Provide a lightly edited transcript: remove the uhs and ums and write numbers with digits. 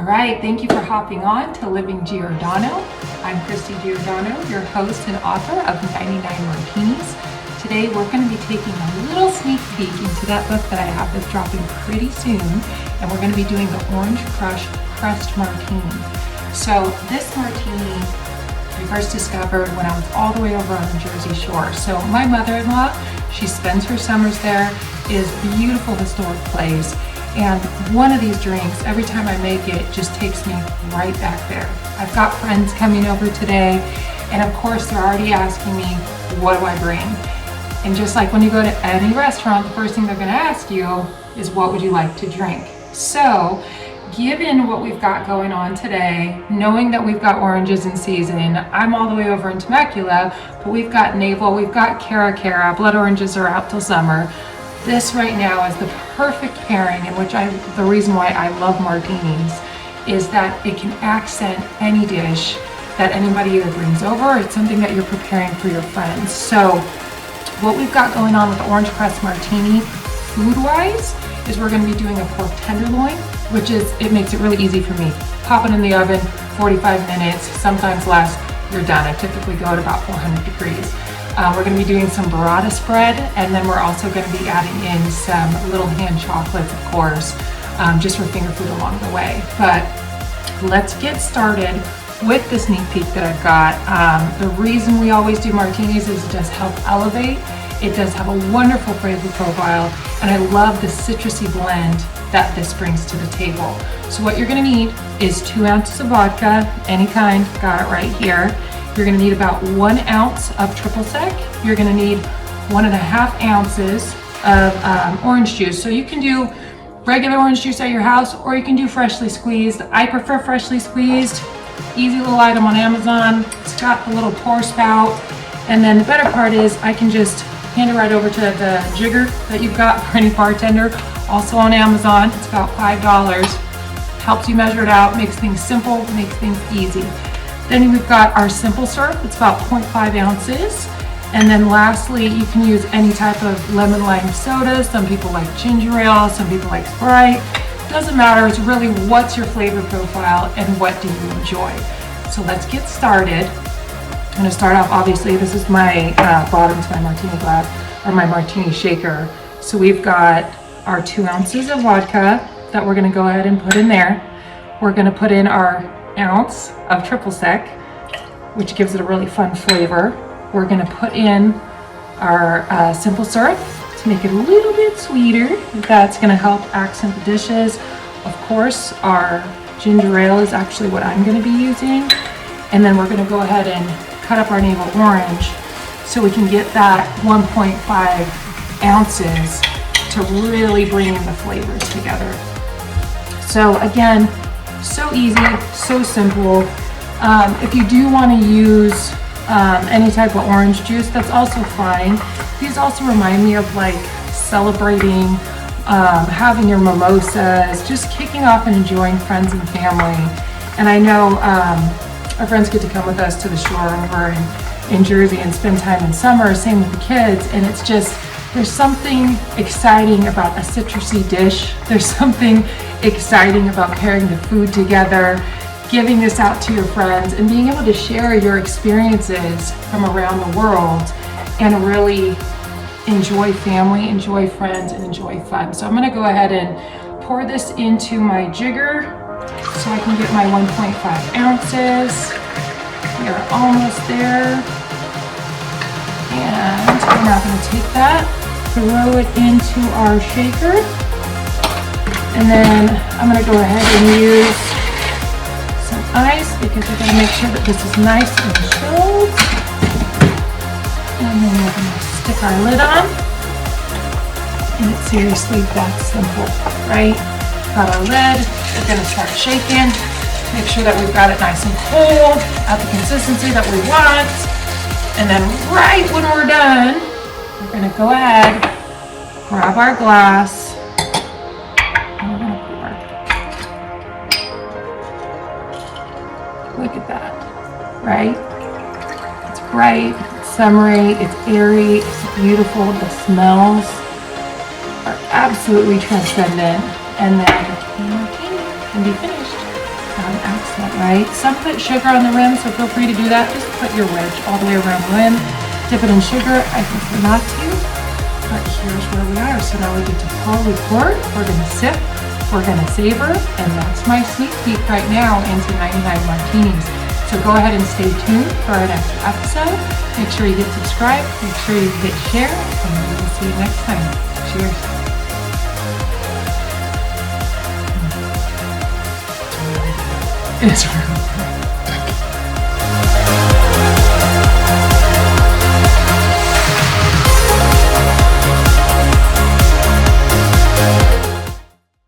All right, thank you for hopping on to Living Giordano. I'm Christy Giordano, your host and author of 99 Martinis. Today we're going to be taking a little sneak peek into that book that I have that's dropping pretty soon, and we're going to be doing the Orange Crest Martini. So this martini I first discovered when I was all the way over on the Jersey Shore. So my mother-in-law, she spends her summers there. It is a beautiful historic place. And one of these drinks, every time I make it, just takes me right back there. I've got friends coming over today, and of course they're already asking me, what do I bring? And just like when you go to any restaurant, the first thing they're gonna ask you is, what would you like to drink? So, given what we've got going on today, knowing that we've got oranges in season, I'm all the way over in Temecula, but we've got navel, we've got cara, blood oranges are out till summer. This right now is the perfect pairing, in which the reason why I love martinis is that it can accent any dish that anybody either brings over, or it's something that you're preparing for your friends. So what we've got going on with the Orange Crest Martini, food-wise, is we're gonna be doing a pork tenderloin, which it makes it really easy for me. Pop it in the oven, 45 minutes, sometimes less, you're done. I typically go at about 400 degrees. We're going to be doing some burrata spread, and then we're also going to be adding in some little hand chocolates, of course, just for finger food along the way. But let's get started with the sneak peek that I've got. The reason we always do martinis is it does help elevate. It does have a wonderful flavor profile, and I love the citrusy blend that this brings to the table. So what you're going to need is 2 ounces of vodka, any kind, got it right here. You're gonna need about 1 ounce of triple sec. You're gonna need 1.5 ounces of orange juice. So you can do regular orange juice at your house, or you can do freshly squeezed. I prefer freshly squeezed. Easy little item on Amazon. It's got the little pour spout. And then the better part is I can just hand it right over to the jigger that you've got for any bartender. Also on Amazon, it's about $5. Helps you measure it out, makes things simple, makes things easy. Then we've got our simple syrup, it's about 0.5 ounces. And then lastly, you can use any type of lemon lime soda. Some people like ginger ale, some people like Sprite. Doesn't matter, it's really what's your flavor profile and what do you enjoy. So let's get started. I'm gonna start off, obviously, this is my bottom to my martini glass, or my martini shaker. So we've got our 2 ounces of vodka that we're gonna go ahead and put in there. We're gonna put in our ounce of triple sec, which gives it a really fun flavor. We're gonna put in our simple syrup to make it a little bit sweeter. That's gonna help accent the dishes. Of course, our ginger ale is actually what I'm gonna be using. And then we're gonna go ahead and cut up our navel orange so we can get that 1.5 ounces to really bring in the flavors together. So again, so easy, so simple. If you do want to use any type of orange juice, that's also fine. These also remind me of like celebrating, having your mimosas, just kicking off and enjoying friends and family. And I know our friends get to come with us to the shore over in Jersey and spend time in summer, same with the kids, and it's just, there's something exciting about a citrusy dish. There's something exciting about pairing the food together, giving this out to your friends, and being able to share your experiences from around the world and really enjoy family, enjoy friends, and enjoy fun. So I'm gonna go ahead and pour this into my jigger so I can get my 1.5 ounces. We are almost there. And we're now gonna take that, throw it into our shaker, and then I'm going to go ahead and use some ice because we're going to make sure that this is nice and chilled. And then we're going to stick our lid on, and it's seriously that simple, right? Got our lid, we're going to start shaking, make sure that we've got it nice and cold at the consistency that we want, and then right when we're done, we're going to go ahead, grab our glass, and we're going to pour. Look at that, right? It's bright, it's summery, it's airy, it's beautiful. The smells are absolutely transcendent. And then the martini can be finished. Got an accent, right? Some put sugar on the rim, so feel free to do that. Just put your wedge all the way around the rim. Dip it in sugar. I prefer not to, but here's where we are. So now we get to pour. We pour. We're gonna sip. We're gonna savor, and that's my sneak peek right now into 99 Martinis. So go ahead and stay tuned for our next episode. Make sure you hit subscribe. Make sure you hit share, and we will see you next time. Cheers. It's really good.